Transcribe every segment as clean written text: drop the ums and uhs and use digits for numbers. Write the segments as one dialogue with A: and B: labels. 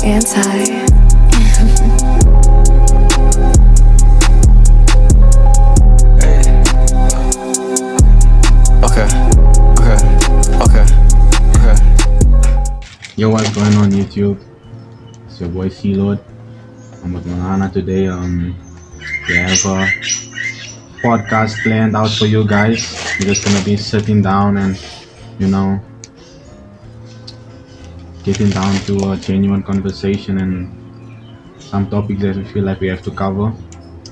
A: anti.
B: Yo, what's going on YouTube? It's your boy C-Laude. I'm with Milana today. We have a podcast planned out for you guys. We're just gonna be sitting down and, getting down to a genuine conversation and some topics that we feel like we have to cover.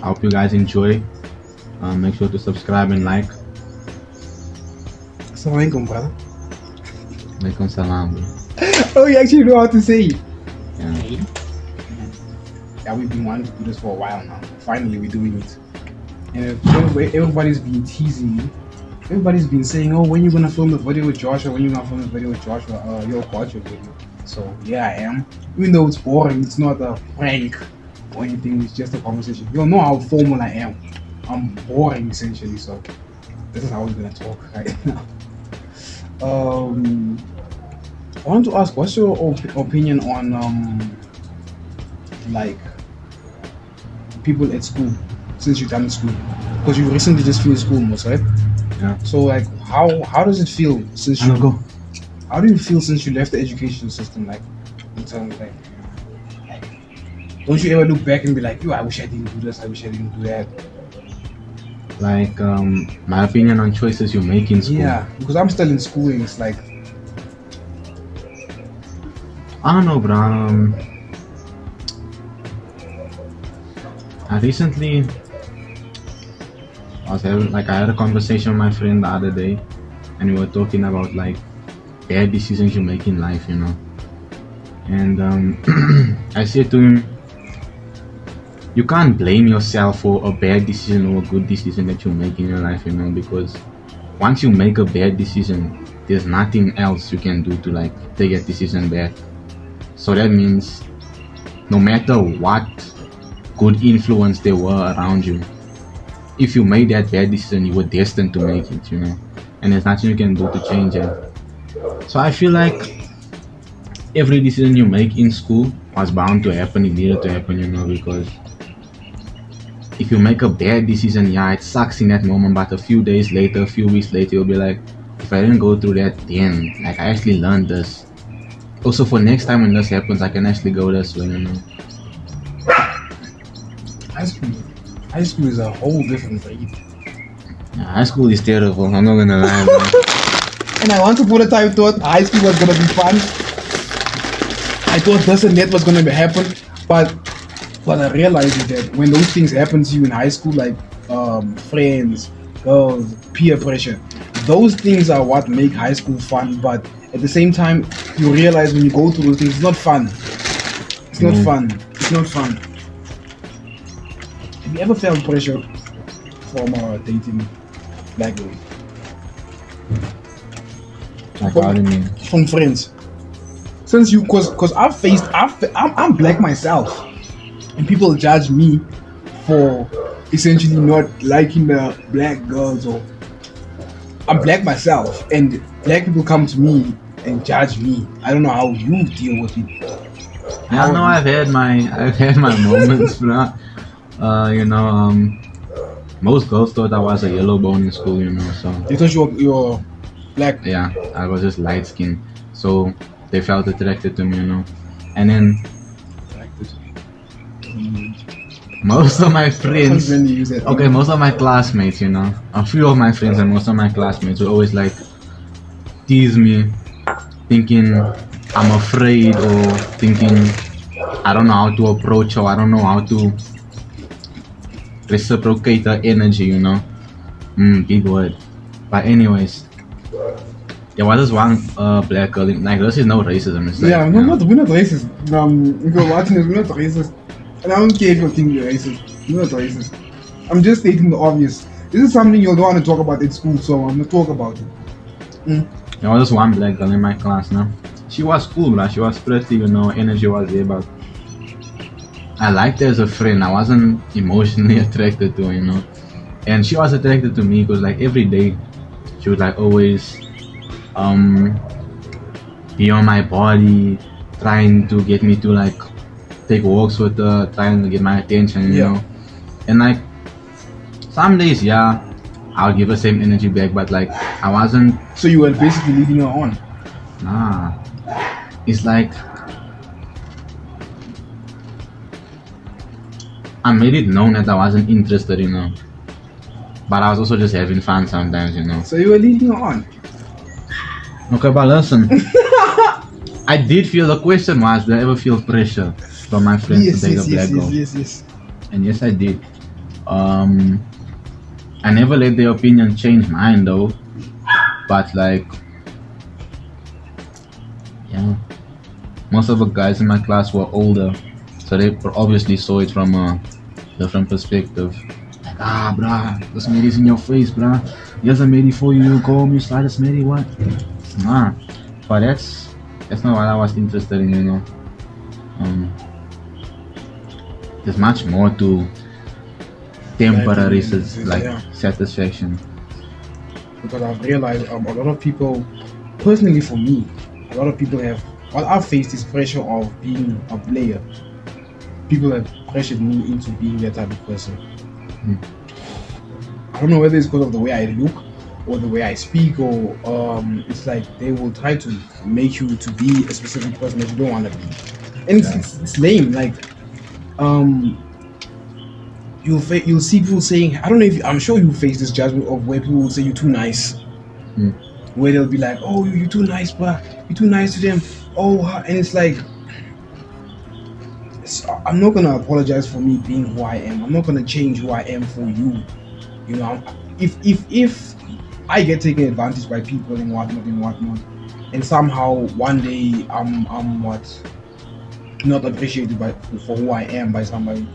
B: I hope you guys enjoy. Make sure to subscribe and like.
C: Assalamu alaikum, brother.
B: Alaikum salam, bro.
C: Oh, you actually know how to say it.
B: Yeah.
C: Yeah, we've been wanting to do this for a while now. Finally, we're doing it. And everybody's been teasing me. Everybody's been saying, "Oh, when you gonna film a video with Joshua? When you gonna film a video with Joshua? You'll watch your video." So yeah, I am. Even though it's boring, it's not a prank or anything. It's just a conversation. You'll know how formal I am. I'm boring essentially. So this is how we're gonna talk right now. I want to ask, what's your opinion on like people at school since you've done school? Because you recently just finished school, most, right?
B: Yeah.
C: So like, how does it feel since you go? How do you feel since you left the education system? Like, in terms of like, don't you ever look back and be like, yo, I wish I didn't do this. I wish I didn't do that.
B: Like my opinion on choices you make in school.
C: Yeah, because I'm still in school and it's like,
B: I don't know, bro. I recently I had a conversation with my friend the other day, and we were talking about like bad decisions you make in life, And I said to him, you can't blame yourself for a bad decision or a good decision that you make in your life, because once you make a bad decision, there's nothing else you can do to like take that decision back. So that means no matter what good influence there were around you, if you made that bad decision, you were destined to make it, and there's nothing you can do to change it. So I feel like every decision you make in school was bound to happen, it needed to happen, because if you make a bad decision, yeah, it sucks in that moment, but a few days later, a few weeks later, you'll be like, if I didn't go through that then, like I actually learned this. Also, for next time when this happens, I can actually go this way,
C: High school is a whole different breed.
B: Yeah, high school is terrible, I'm not gonna lie, man.
C: And I once upon a time thought high school was gonna be fun. I thought this and that was gonna happen, but what I realized is that when those things happen to you in high school, like friends, girls, peer pressure, those things are what make high school fun. But at the same time, you realize when you go through those things, it's not fun. It's not fun. It's not fun. Have you ever felt pressure from dating black girls?
B: Like, how do you mean?
C: From friends. Since you, cause I'm black myself, and people judge me for essentially not liking the black girls, or I'm black myself, and black people come to me and judge me. I don't know how you deal with it.
B: I know I've had my moments, bro. Most girls thought I was a yellow bone in school, so
C: They thought you were black.
B: yeah, I was just light skinned, so they felt attracted to me, and then most of my friends, most of my classmates, a few of my friends and most of my classmates would always like tease me, thinking I'm afraid, or thinking I don't know how to approach, or I don't know how to reciprocate the energy, big word. But anyways, there was this one black girl, like this is no racism, it's like,
C: Yeah, we're not racist. If you're watching this, we're not racist. And I don't care if you think you're racist. We're not racist. I'm just stating the obvious. This is something you don't want to talk about in school, so I'm gonna talk about it.
B: There was this one black girl in my class now. She was cool, bro. She was pretty, energy was there, but I liked her as a friend. I wasn't emotionally attracted to her, And she was attracted to me because like every day she would like always be on my body, trying to get me to like take walks with her, trying to get my attention, you know. And like some days, yeah, I'll give her same energy back, but like I wasn't.
C: So you were basically leading her on.
B: Nah, it's like I made it known that I wasn't interested in her, but I was also just having fun sometimes, you know.
C: So you were leading her on.
B: Okay, but listen, I did feel the question was, do I ever feel pressure from my friends to date a black girl?
C: Yes.
B: And yes, I did. I never let their opinion change mine though, but like, yeah, most of the guys in my class were older, so they obviously saw it from a different perspective. Like, bruh, this Mary's in your face, bruh. Here's a Mary for you, go home, you slide this Mary, what? Nah, but that's not what I was interested in, you know. There's much more to temporary satisfaction.
C: Because I've realized a lot of people, personally for me, a lot of people have, well, I've faced this pressure of being a player. People have pressured me into being that type of person. I don't know whether it's because of the way I look or the way I speak, or it's like they will try to make you to be a specific person that you don't want to be. And it's lame. Like, you'll see people saying, I don't know if I'm sure you face this judgment of where people will say you're too nice. Where they'll be like, oh, you're too nice, bruh, you're too nice to them. Oh, and it's like, I'm not gonna apologize for me being who I am. I'm not gonna change who I am for you. You know, if I get taken advantage by people and whatnot, and somehow one day I'm not appreciated for who I am by somebody,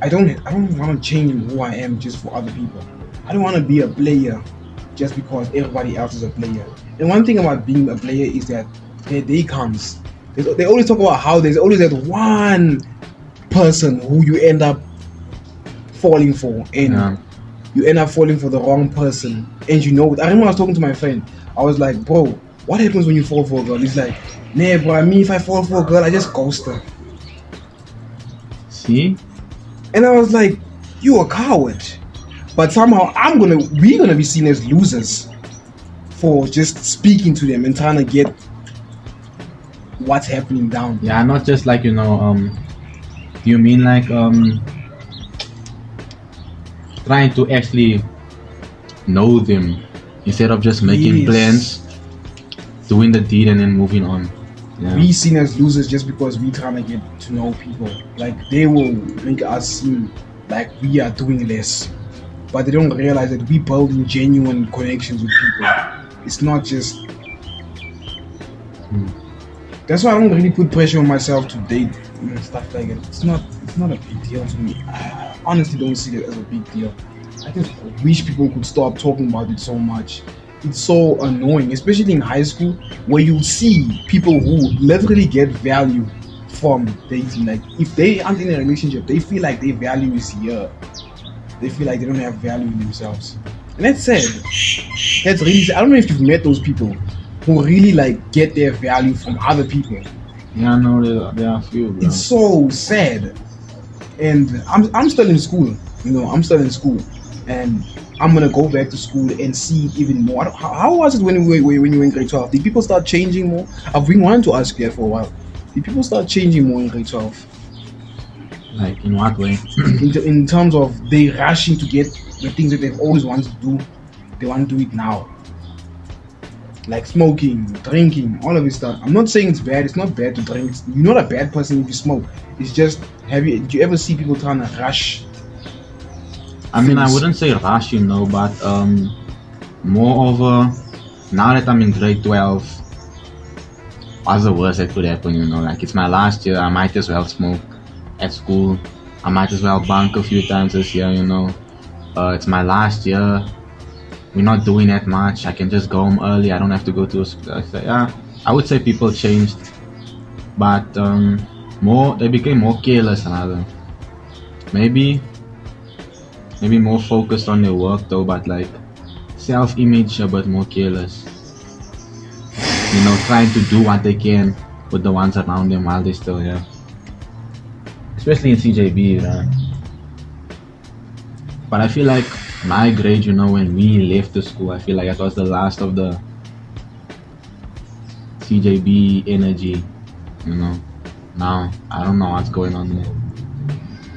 C: I don't want to change who I am just for other people. I don't want to be a player just because everybody else is a player. And one thing about being a player is that their day comes. They always talk about how there's always that one person who you end up falling for, and you end up falling for the wrong person. And you know, I remember I was talking to my friend. I was like, bro, what happens when you fall for a girl? He's like, nah, bro, if I fall for a girl, I just ghost her.
B: See?
C: And I was like, you a coward. But somehow we're gonna be seen as losers for just speaking to them and trying to get what's happening down.
B: Yeah, not just like, you know, do you mean like trying to actually know them instead of just making plans, doing the deed and then moving on?
C: We seen as losers just because we trying to get to know people. Like, they will make us seem like we are doing less, but they don't realize that we building genuine connections with people. It's not just that's why I don't really put pressure on myself to date and stuff like that. It's not a big deal to me. I honestly don't see it as a big deal. I just wish people could stop talking about it so much. It's so annoying, especially in high school, where you see people who literally get value from dating. Like, if they aren't in a relationship, they feel like their value is here. They feel like they don't have value in themselves. And that's sad. That's really sad. I don't know if you've met those people who really like get their value from other people.
B: Yeah, I know there are a few, bro.
C: It's so sad. And I'm still in school. You know, I'm still in school, and I'm gonna go back to school and see even more. How was it when you were in grade 12? Did people start changing more? I've been wanting to ask you that for a while. Did people start changing more in grade 12?
B: Like, in what way?
C: in terms of they rushing to get the things that they've always wanted to do. They want to do it now. Like smoking, drinking, all of this stuff. I'm not saying it's bad. It's not bad to drink. You're not a bad person if you smoke. It's just, did you ever see people trying to rush?
B: I mean, I wouldn't say rush, you know, but moreover, now that I'm in grade 12, what's the worst that could happen, you know? Like, it's my last year, I might as well smoke at school. I might as well bunk a few times this year, you know. It's my last year. We're not doing that much. I can just go home early. I don't have to go to a school. Yeah, I would say people changed, but they became more careless rather. Maybe more focused on their work though, but like self-image a bit more careless. You know, trying to do what they can with the ones around them while they're still here. Especially in CJB, right? But I feel like my grade, when we left the school, I feel like that was the last of the CJB energy, Now, I don't know what's going on there.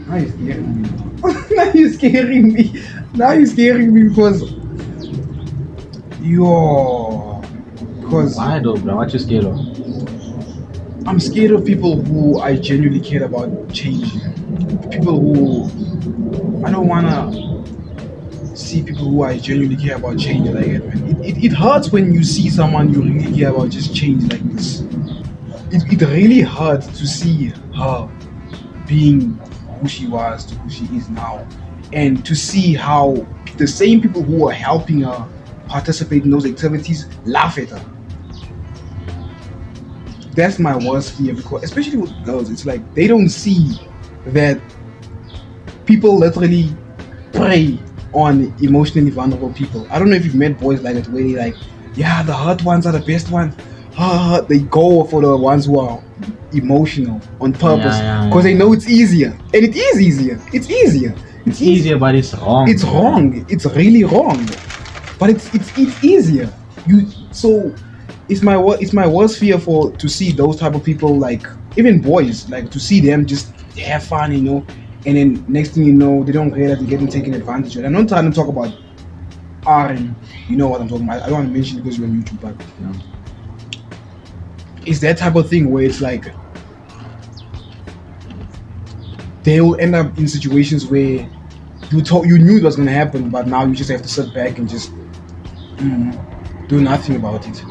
C: Now you're scaring me. Now you're scaring me. Now you're scaring me because
B: Why though, bro? What you scared of?
C: I'm scared of people who I genuinely care about changing. People who I don't wanna see people who I genuinely care about change like it, man. It hurts when you see someone you really care about just change like this. It really hurts to see her being who she was to who she is now, and to see how the same people who are helping her participate in those activities laugh at her. That's my worst fear, because especially with girls, it's like they don't see that people literally prey on emotionally vulnerable people. I don't know if you've met boys like that, where they like, yeah, the hurt ones are the best ones. They go for the ones who are emotional on purpose because they know it's easier, and it is easier. It's easier.
B: It's easier, but it's wrong.
C: It's wrong. It's really wrong. But it's easier. It's my worst fear to see those type of people, like even boys, like to see them just have fun, and then next thing you know, they don't realize they're getting taken advantage of. I'm not trying to talk about RM. You know what I'm talking about. I don't want to mention it because you're on YouTube, but it's that type of thing where it's like they will end up in situations where you knew it was gonna happen, but now you just have to sit back and just do nothing about it.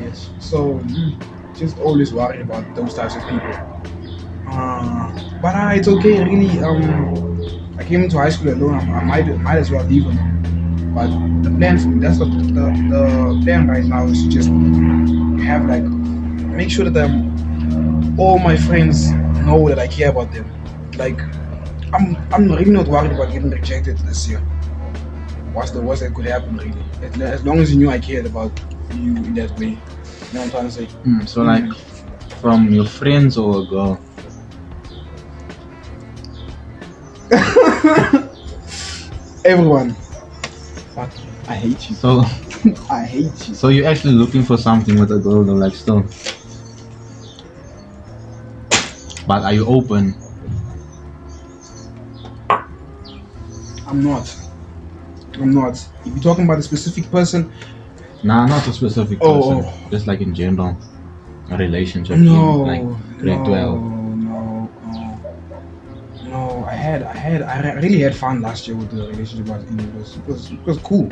C: Yes. So just always worry about those types of people. But it's okay, really. I came into high school alone. I might as well leave alone. But the plan for me, that's the plan right now, is to just have make sure that all my friends know that I care about them. Like, I'm really not worried about getting rejected this year. What's the worst that could happen, really? As long as you knew I cared about you in that way. You know what I'm trying to say?
B: So like, from your friends or a girl?
C: Everyone. Fuck, I hate you.
B: So
C: I hate you.
B: So you're actually looking for something with a girl though, like still? But are you open?
C: I'm not. If you're talking about a specific person,
B: nah, not a specific person. Just like in general, a relationship.
C: No,
B: like grade 12.
C: No. I really had fun last year with the relationship I was in. It was cool,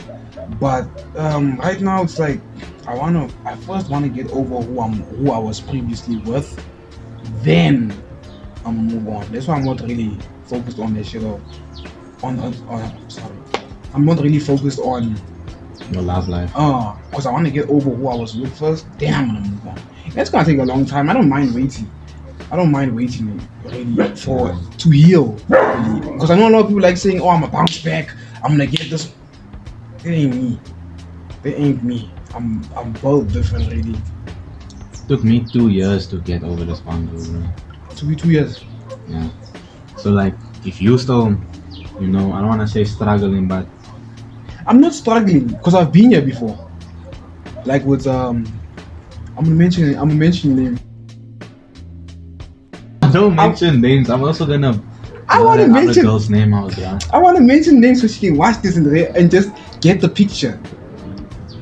C: but right now it's like I first wanna get over who I was previously with, then I'm gonna move on. That's why I'm not really focused on that shit. I'm not really focused on
B: your love life.
C: Because I want to get over who I was with first, then I'm gonna move on. That's gonna take a long time. I don't mind waiting really to heal. Really. Because I know a lot of people like saying, "Oh, I'm gonna bounce back. I'm gonna get this." That ain't me. I'm both different, really.
B: It took me 2 years to get over this one, bro.
C: To be 2 years.
B: Yeah. So like, if you still, I don't want to say struggling, but
C: I'm not struggling because I've been here before. Like with I'm gonna mention names.
B: Don't mention names. I'm also gonna.
C: I want to mention
B: the girl's name out, yeah.
C: I want to mention names so she can watch this and just get the picture.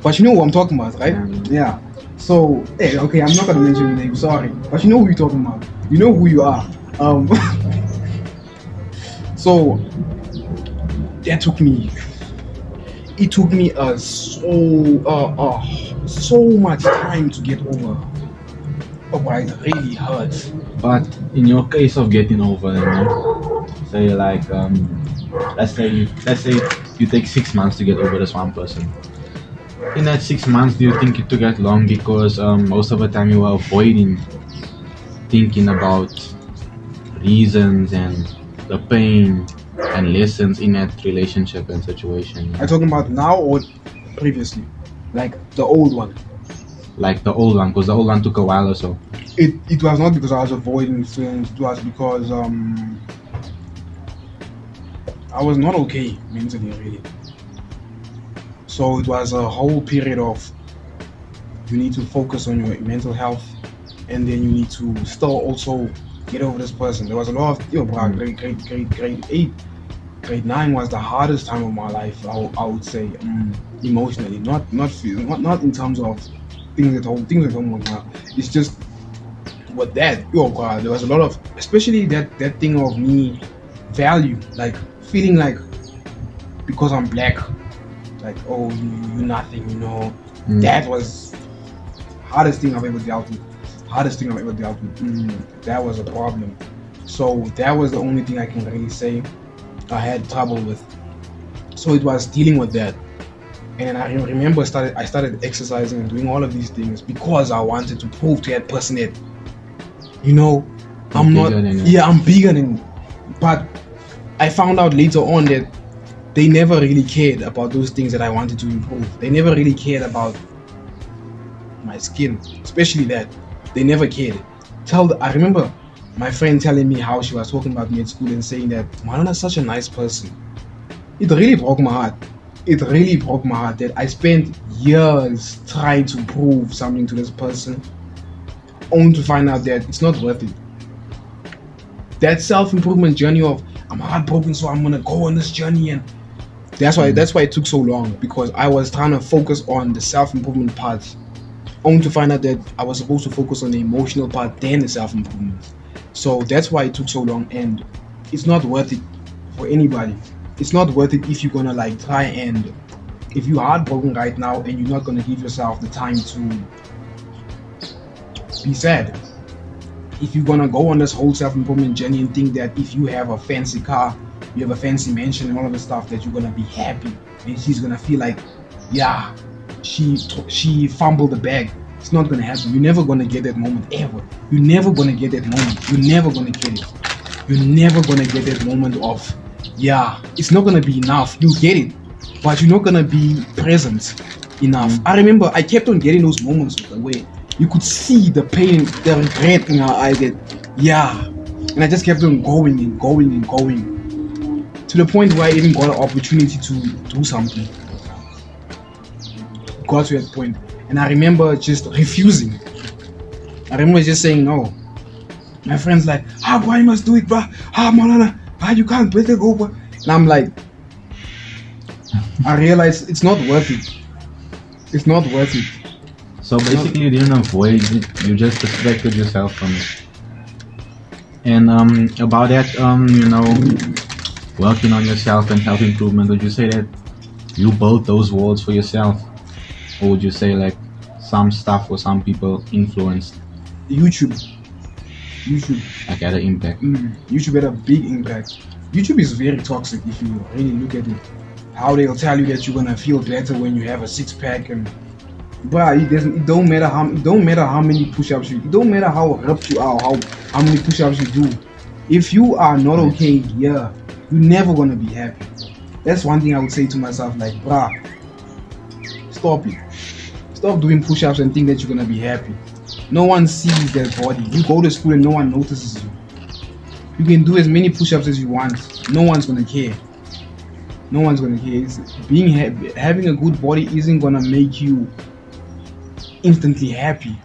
C: But you know what I'm talking about, right? Yeah. So, okay, I'm not gonna mention your name. Sorry, but you know who you're talking about. You know who you are. So that took me. It took me so much time to get over. It really hurts.
B: But in your case of getting over them, say like let's say you take 6 months to get over this one person. In that 6 months, do you think it took that long because most of the time you were avoiding thinking about reasons and the pain and lessons in that relationship and situation?
C: Are you talking about now or previously? Like the old one?
B: like the old one? Because the old one took a while or so.
C: It was not because I was avoiding films. It was because I was not okay mentally, really. So it was a whole period of you need to focus on your mental health, and then you need to still also get over this person. There was a lot of grade 8, grade 9 was the hardest time of my life. I would say emotionally, not in terms of things at home. Things at home was not. It's just with that. There was a lot of, especially that thing of me value, like feeling like because I'm black, like oh you nothing, That was hardest thing I've ever dealt with. That was a problem. So that was the only thing I can really say I had trouble with. So it was dealing with that. And I remember I started exercising and doing all of these things because I wanted to prove to that person that, I'm bigger than you. But I found out later on that they never really cared about those things that I wanted to improve. They never really cared about my skin, especially that. They never cared. I remember my friend telling me how she was talking about me at school and saying that Malana's such a nice person. It really broke my heart. That I spent years trying to prove something to this person, only to find out that it's not worth it. That self-improvement journey of I'm heartbroken, so I'm gonna go on this journey, and that's why it took so long, because I was trying to focus on the self-improvement part, only to find out that I was supposed to focus on the emotional part, then the self-improvement. So that's why it took so long, and it's not worth it for anybody. It's not worth it if you're gonna try, and if you're heartbroken right now and you're not gonna give yourself the time to be sad. If you're gonna go on this whole self-improvement journey and think that if you have a fancy car, you have a fancy mansion and all of the stuff, that you're gonna be happy and she's gonna feel like, yeah, she fumbled the bag. It's not gonna happen. You're never gonna get that moment ever. You're never gonna get that moment. You're never gonna get it. You're never gonna get that moment of, yeah, it's not gonna be enough. You get it, but you're not gonna be present enough. I remember I kept on getting those moments where you could see the pain, the regret in her eyes, that, yeah, and I just kept on going and going and going, to the point where I even got an opportunity to do something. Got to that point, and I remember just refusing. I remember just saying no. My friends like, boy, you must do it, bro. Malana, you can't better go, bro. And I'm like, I realized it's not worth it. It's not worth it.
B: So basically, you didn't avoid it, you just distracted yourself from it. And about that, working on yourself and self improvement, would you say that you built those walls for yourself, or would you say like some stuff or some people influenced?
C: YouTube
B: like had an impact.
C: YouTube had a big impact. YouTube is very toxic if you really look at it. How they'll tell you that you're gonna feel better when you have a six-pack, and it don't matter how many push-ups it don't matter how ripped you are, how many push-ups you do. If you are not okay here, you're never gonna be happy. That's one thing I would say to myself, like, stop it. Stop doing push-ups and think that you're gonna be happy. No one sees that body. You go to school and no one notices you. You can do as many push-ups as you want. No one's gonna care. No one's gonna care. Having a good body isn't gonna make you instantly happy.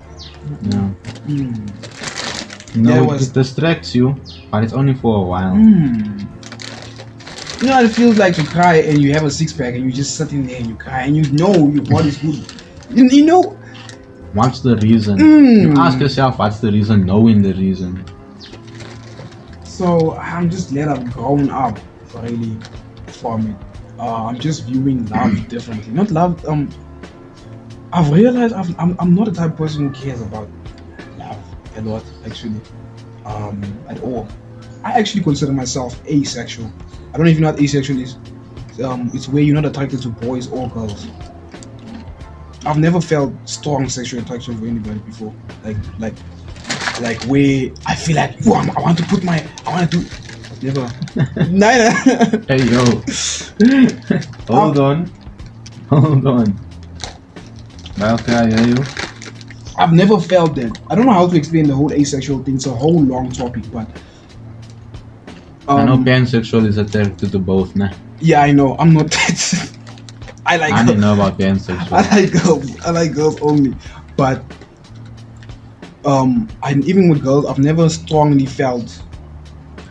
B: No. No, it distracts you, but it's only for a while.
C: You know how it feels like to cry and you have a six-pack and you're just sitting there and you cry and you know your body's good. You know.
B: What's the reason? You ask yourself, what's the reason, knowing the reason.
C: So I'm just glad I've grown up really from it. I'm just viewing love differently. Not love. I've realized I'm not the type of person who cares about love a lot, actually, at all. I actually consider myself asexual. I don't know if you know what asexual is. It's where you're not attracted to boys or girls. I've never felt strong sexual attraction for anybody before. Like where I feel like, I want to do. Never. Neither.
B: Hey yo. Hold on. Okay, I hear you.
C: I've never felt that. I don't know how to explain the whole asexual thing. It's a whole long topic, but
B: I know pansexual is attracted to both, nah.
C: yeah, I know. I'm not that.
B: I didn't know about pansexual.
C: I like girls only, but even with girls, I've never strongly felt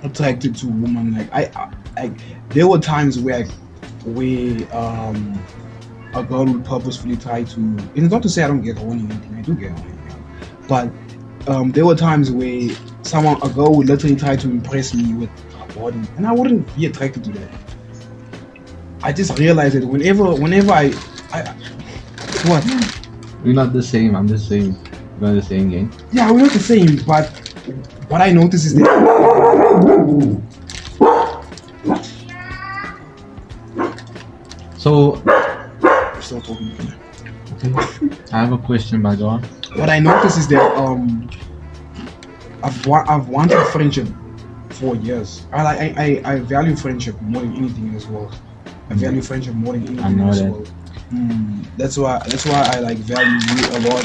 C: attracted to women. Like there were times where a girl would purposefully try to. It's not to say I don't get horny or anything. I do get horny, but there were times where a girl would literally try to impress me with her body, and I wouldn't be attracted to that. I just realized that whenever I what?
B: We're not the same. I'm the same. We're not the same game.
C: Yeah, we're not the same, but what I notice is that
B: so
C: I'm still talking.
B: okay. I have a question, by God.
C: What I notice is that I've wanted friendship for years. I value friendship more than anything in this world. I value friendship more than anything in this world. That's why I like value you a lot.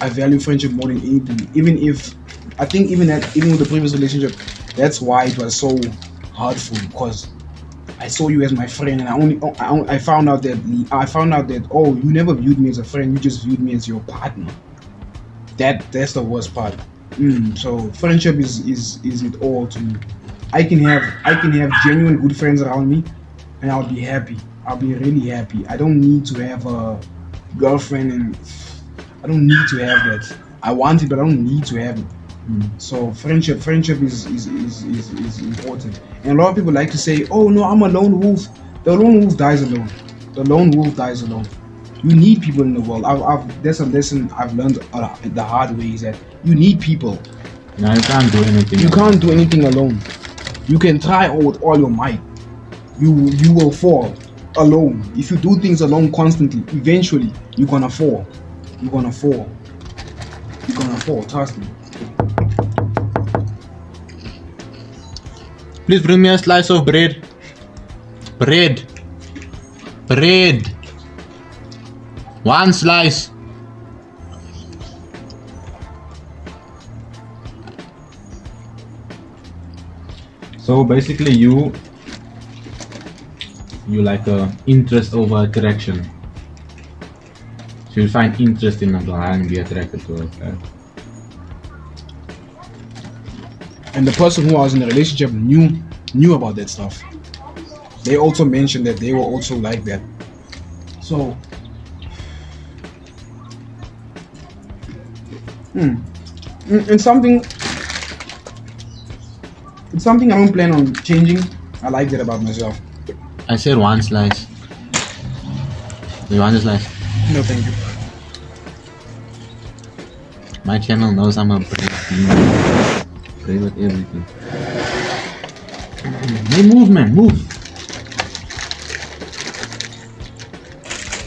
C: I value friendship more than anything. Even with the previous relationship, that's why it was so hurtful, because I saw you as my friend, and I found out that oh, you never viewed me as a friend, you just viewed me as your partner. That's the worst part. So friendship is it all to me. I can have genuine good friends around me, and I'll be happy. I'll be really happy. I don't need to have a girlfriend, and I don't need to have that. I want it, but I don't need to have it. So friendship is important. And a lot of people like to say, "Oh no, I'm a lone wolf." The lone wolf dies alone. The lone wolf dies alone. You need people in the world. That's a lesson I've learned the hard way, is that you need people.
B: No, you can't do anything.
C: You can't do anything alone. You can try with all your might. You will fall alone. If you do things alone constantly, eventually you're gonna fall. You're gonna fall. Trust me.
B: Please bring me a slice of bread. Bread. One slice. So basically you like a interest over attraction. So you find interest in a girl and be attracted to her.
C: And the person who I was in a relationship knew about that stuff. They also mentioned that they were also like that. So it's something I don't plan on changing. I like that about myself.
B: I said one slice. You want a slice?
C: No, thank you.
B: My channel knows I'm a brave with everything. Move, man, move.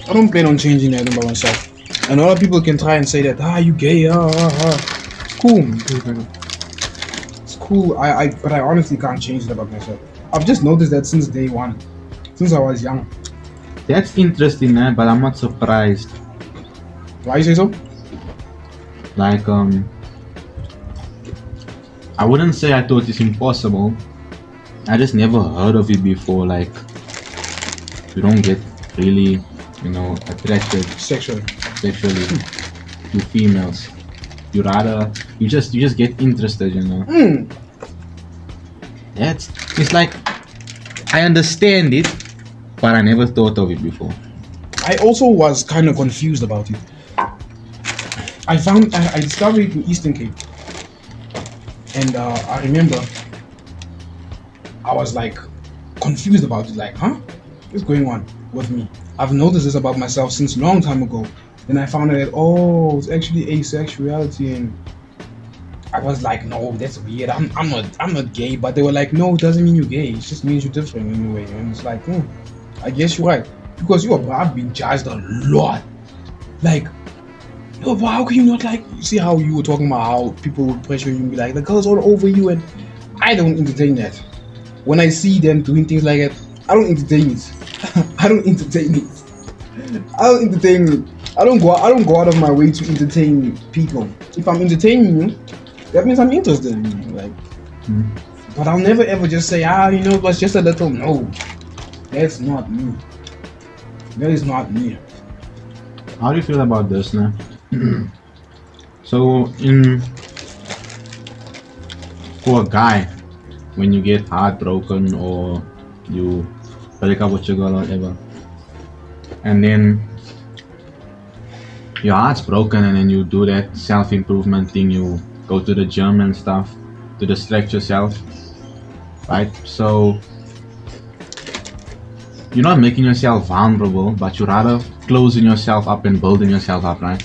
C: I don't plan on changing that about myself. And a lot of people can try and say that, you gay, It's cool. It's cool. But I honestly can't change it about myself. I've just noticed that since day one, since I was young.
B: That's interesting, man, but I'm not surprised.
C: Why you say so?
B: Like, I wouldn't say I thought it's impossible. I just never heard of it before. Like, you don't get really, attracted
C: Sexually
B: to females. You just get interested, It's like, I understand it, but I never thought of it before.
C: I also was kind of confused about it. I discovered it in Eastern Cape, and I remember I was like confused about it, like, what's going on with me? I've noticed this about myself since a long time ago. Then I found out that it's actually asexuality, and I was like, no, that's weird. I'm not gay. But they were like, no, it doesn't mean you're gay. It just means you're different in a way. And it's like, I guess you're right, because I've been judged a lot. Like, but how can you not like? See how you were talking about how people would pressure you and be like, the girl's all over you, and I don't entertain that. When I see them doing things like that, I don't entertain it. I don't entertain I don't go out of my way to entertain people. If I'm entertaining you, that means I'm interested in you. Like, but I'll never ever just say, it was just a little. No, that's not me. That is not me.
B: How do you feel about this now? So for a guy, when you get heartbroken or you break up with your girl or whatever, and then your heart's broken, and then you do that self-improvement thing, you go to the gym and stuff to distract yourself, right? So you're not making yourself vulnerable, but you're rather closing yourself up and building yourself up, right?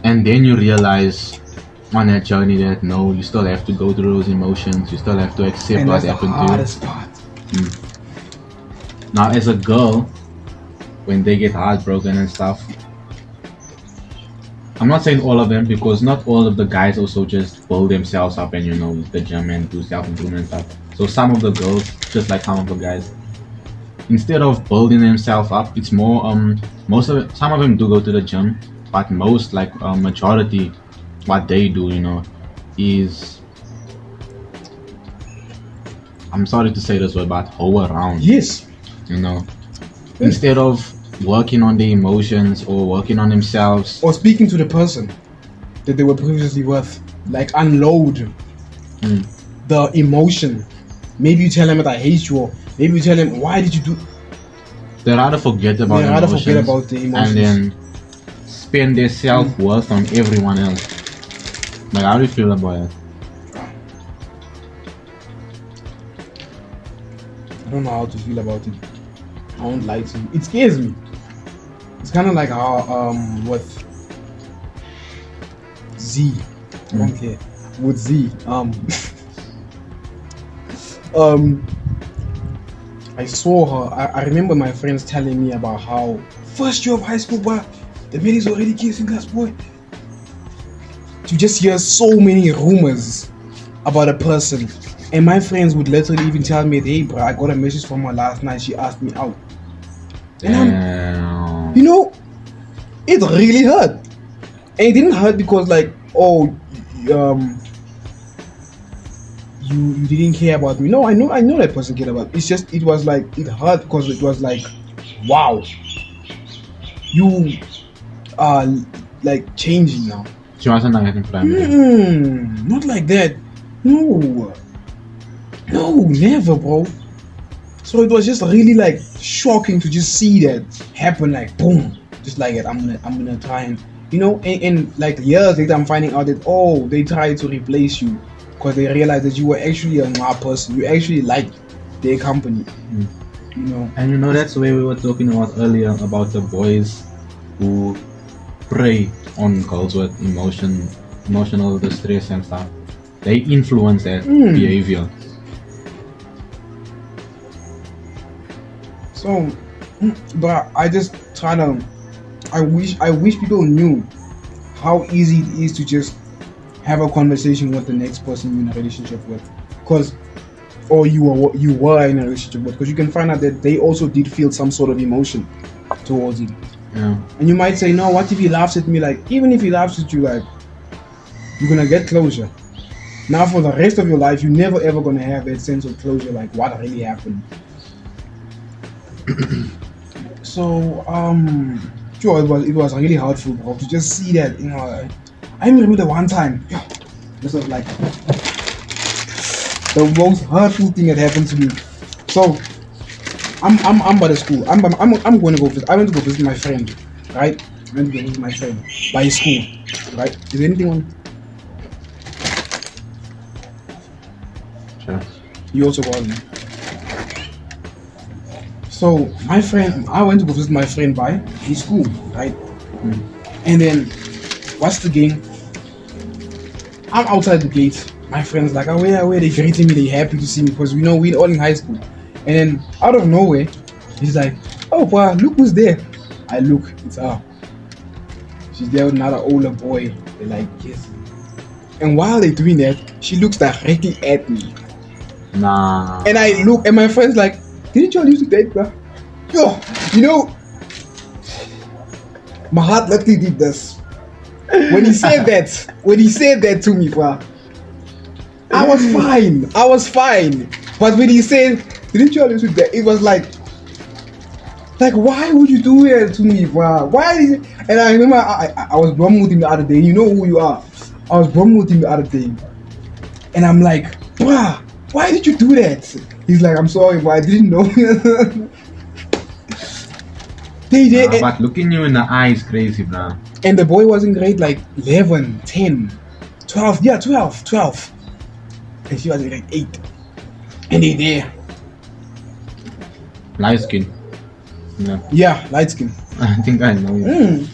B: And then you realize on that journey that no, you still have to go through those emotions, you still have to accept
C: And
B: what
C: that's the
B: happened to you.
C: hardest part.
B: Now, as a girl, when they get heartbroken and stuff, I'm not saying all of them, because not all of the guys also just build themselves up and the gym and do self-improvement stuff. So some of the girls, just like some of the guys, instead of building themselves up, it's more some of them do go to the gym, but most, like majority, what they do, is, I'm sorry to say this word, but hoe around.
C: Yes.
B: Instead of working on the emotions or working on themselves
C: or speaking to the person that they were previously with, like unload the emotion. Maybe you tell them that I hate you, or maybe you tell them, why did you do?
B: They rather forget about
C: the emotions
B: and then spend their self-worth on everyone else. Like, how do you feel about it?
C: I don't know how to feel about it. I won't lie to you. It scares me. It's kind of like how with Z. I don't care. With Z. I saw her. I remember my friends telling me about how first year of high school, boy, the man is already kissing us, boy. To just hear so many rumors about a person. And my friends would literally even tell me, hey bro, I got a message from her last night, she asked me out. And it really hurt. And it didn't hurt because like, you didn't care about me. No, I know that person cared about me. It's just, it was like, it hurt because it was like, wow, you are like changing now.
B: She wasn't like that in primary.
C: Not like that. No, never, bro. So it was just really like shocking to just see that happen, like boom, just like that. I'm gonna try and and like years later I'm finding out that they tried to replace you because they realized that you were actually a smart person. You actually liked their company.
B: And that's where we were talking about earlier about the boys who prey on girls with emotional distress and stuff. They influence that behavior.
C: So, but I just try to. I wish people knew how easy it is to just have a conversation with the next person you're in a relationship with, or you were in a relationship with, because you can find out that they also did feel some sort of emotion towards you.
B: Yeah.
C: And you might say, no, what if he laughs at me? Like, even if he laughs at you, like, you're gonna get closure. Now, for the rest of your life, you're never ever gonna have that sense of closure, like what really happened. So, sure, it was really hurtful, bro, to just see that. I remember the one time, this was like the most hurtful thing that happened to me. So, I'm by the school. I'm going to go visit. I went to go visit my friend, right? I went to go visit my friend by his school, right? Is there anything on?
B: Sure.
C: You also called me. So my friend, I went to go visit my friend by his school, right? And then, what's the game? I'm outside the gate. My friend's like, oh, where they greeting me, they happy to see me because we're all in high school. And then out of nowhere, he's like, oh wow, look who's there. I look, it's her. She's there with another older boy. They're like kissing. And while they're doing that, she looks directly at me.
B: Nah.
C: And I look, and my friend's like, didn't you all used to date, bro? Yo, My heart literally did this. When he said that to me, bro, I was fine. But when he said, didn't you always do that? It was like, why would you do that to me, bro? Why did you? And I remember I was bromming with him the other day. You know who you are. I was bromming with him the other day. And I'm like, bruh, why did you do that? He's like, I'm sorry, but I didn't know.
B: But looking you in the eye is crazy, bro.
C: And the boy was in grade like 11, 10, 12. Yeah, 12. And she was in like 8. And they there.
B: Light skin. No.
C: Yeah, light skin.
B: I think I know you.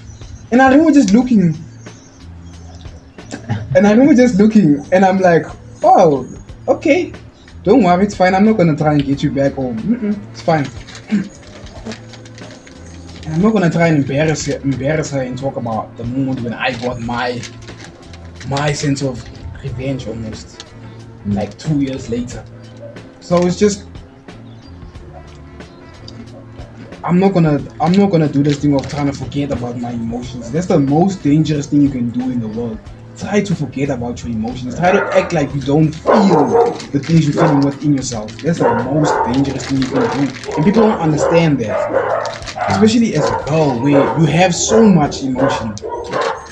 C: And I remember just looking. And I'm like, oh, okay. Don't worry, it's fine. I'm not gonna try and get you back home. It's fine. And I'm not gonna try and embarrass her and talk about the moment when I got my sense of revenge almost. Like 2 years later. So it's just I'm not gonna do this thing of trying to forget about my emotions. That's the most dangerous thing you can do in the world. Try to forget about your emotions. Try to act like you don't feel the things you're feeling within yourself. That's the most dangerous thing you can do. And people don't understand that. Especially as a girl, where you have so much emotion.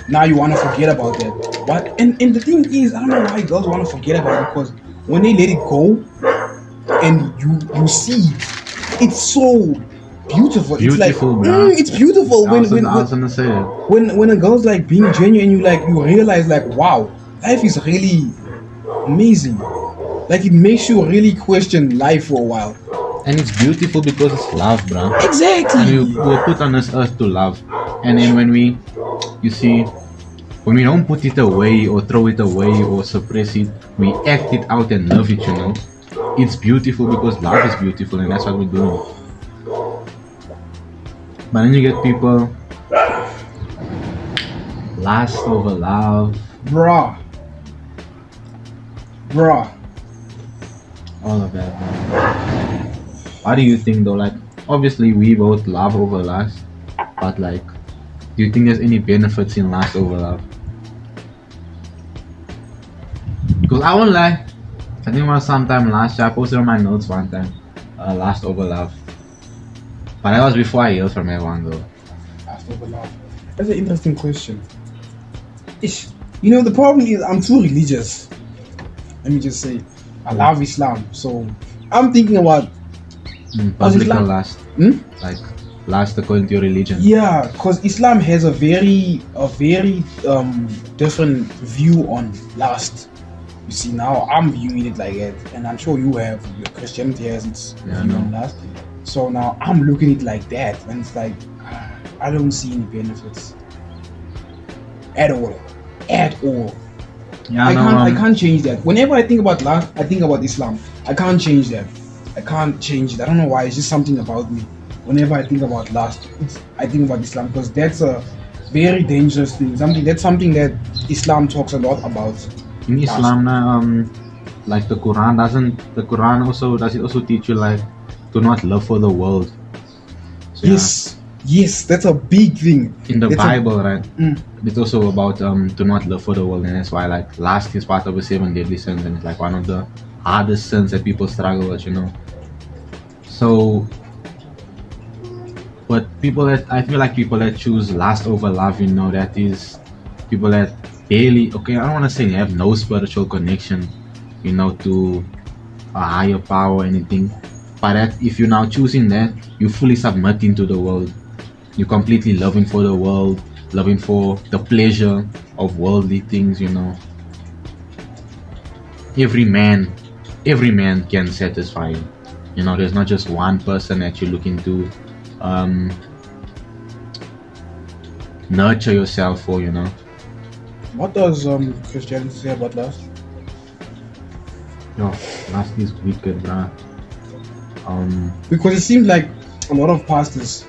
C: Now you want to forget about that. But and the thing is, I don't know why girls want to forget about it, because when they let it go and you see, it's so beautiful. It's like, it's beautiful when a girl's like being genuine, you realize like, wow, life is really amazing. Like it makes you really question life for a while.
B: And it's beautiful because it's love, bro.
C: Exactly.
B: And we were put on this earth to love. And then when we don't put it away or throw it away or suppress it, we act it out and love it, you know. It's beautiful because love is beautiful, and that's what we're doing. But then you get people lust over love.
C: Bruh.
B: All of that, man. What do you think though? Like, obviously we vote love over lust, but like, do you think there's any benefits in lust over love? Because I won't lie, I think it was sometime last year I posted on my notes one time, lust over love. But that was before I heard from everyone though.
C: Lust over love. That's an interesting question. You know, the problem is I'm too religious. Let me just say, I love Islam, so I'm thinking about
B: public lust. Like lust according to your religion.
C: Yeah, because Islam has a very different view on lust. You see, now I'm viewing it like that, and I'm sure you have. Your Christianity has its view on lust. So now I'm looking at it like that, and it's like I don't see any benefits at all. Yeah, I can't change that. Whenever I think about lust, I think about Islam. I can't change that. I don't know why. It's just something about me. Whenever I think about lust, I think about Islam, because that's a very dangerous thing. Something that Islam talks a lot about.
B: In Islam, like the Quran does it also teach you like to not love for the world? So,
C: yes, that's a big thing.
B: In the Bible, right? It's also about to not love for the world, and that's why like lust is part of the 7 deadly sins, and it's like one of the hardest sins that people struggle with, you know. So, but I feel like people that choose lust over love, you know, that is people that barely, I don't want to say they have no spiritual connection, you know, to a higher power or anything, but that if you're now choosing that, you're fully submitting to the world. You're completely loving for the world, loving for the pleasure of worldly things, you know. Every man can satisfy you. You know, there's not just one person that you're looking to nurture yourself for, you know.
C: What does Christianity say about lust?
B: Yo, lust is wicked, bruh.
C: Because it seems like a lot of pastors,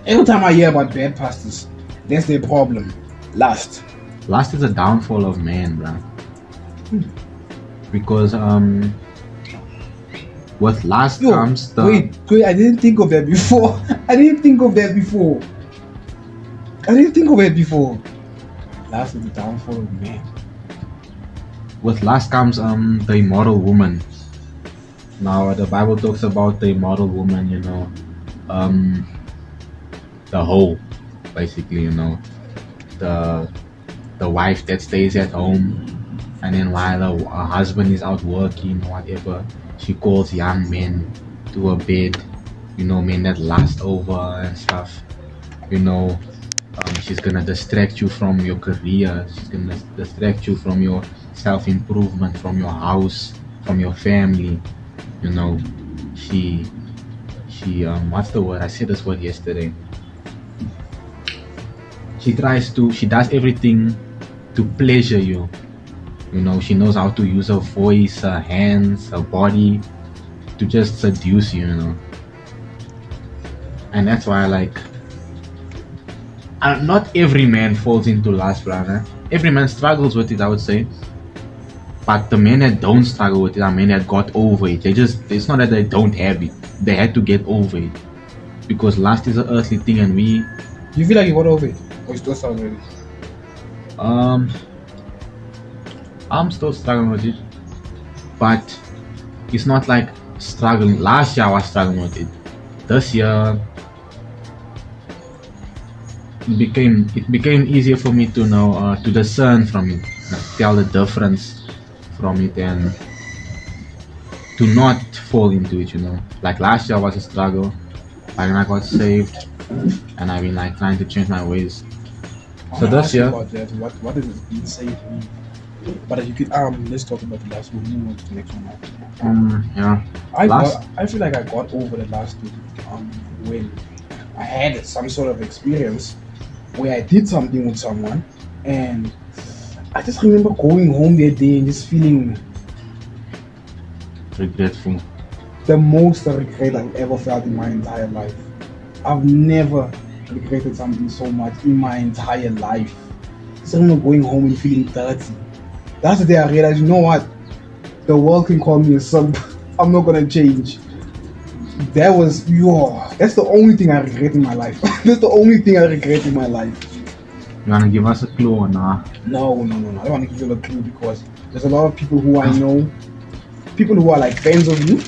C: every time I hear about bad pastors, that's their problem. Lust
B: is a downfall of man, bruh. Because with lust comes the...
C: Wait, I didn't think of that before. I didn't think of it before. Last is the downfall of man.
B: With last comes the immoral woman. Now the Bible talks about the immoral woman, um the hoe, basically, the wife that stays at home, and then while her husband is out working or whatever, she calls young men to her bed, men that lust over and stuff, she's gonna distract you from your career, she's gonna distract you from your self-improvement, from your house, from your family, she what's the word, I said this word yesterday, she does everything to pleasure you. She knows how to use her voice, her hands, her body to just seduce you, and that's why, like, not every man falls into lust, brother. Every man struggles with it, I would say. But the men that don't struggle with it are men that got over it. It's not that they don't have it. They had to get over it. Because lust is an earthly thing, and we...
C: You feel like you got over it? Or you still struggling with it?
B: I'm still struggling with it. But it's not like struggling. Last year I was struggling with it. This year... It became easier for me to know, to discern from it, tell the difference from it, and to not fall into it, Like last year was a struggle, but then I got saved, and I've been like trying to change my ways. So this year,
C: about that, what does it being saved mean? But you could let's talk about the last one. Move on to the next one.
B: Yeah.
C: I feel like I got over the last one when I had some sort of experience where I did something with someone, and I just remember going home that day and just feeling
B: regretful.
C: The most regret I've ever felt in my entire life. I've never regretted something so much in my entire life. Just remember going home and feeling dirty. That's the day I realized, you know what? The world can call me a sub. I'm not gonna change. That's the only thing I regret in my life. That's the only thing I regret in my life.
B: You wanna give us a clue or not?
C: No. I don't want to give you a clue because there's a lot of people who I know, people who are like fans of you,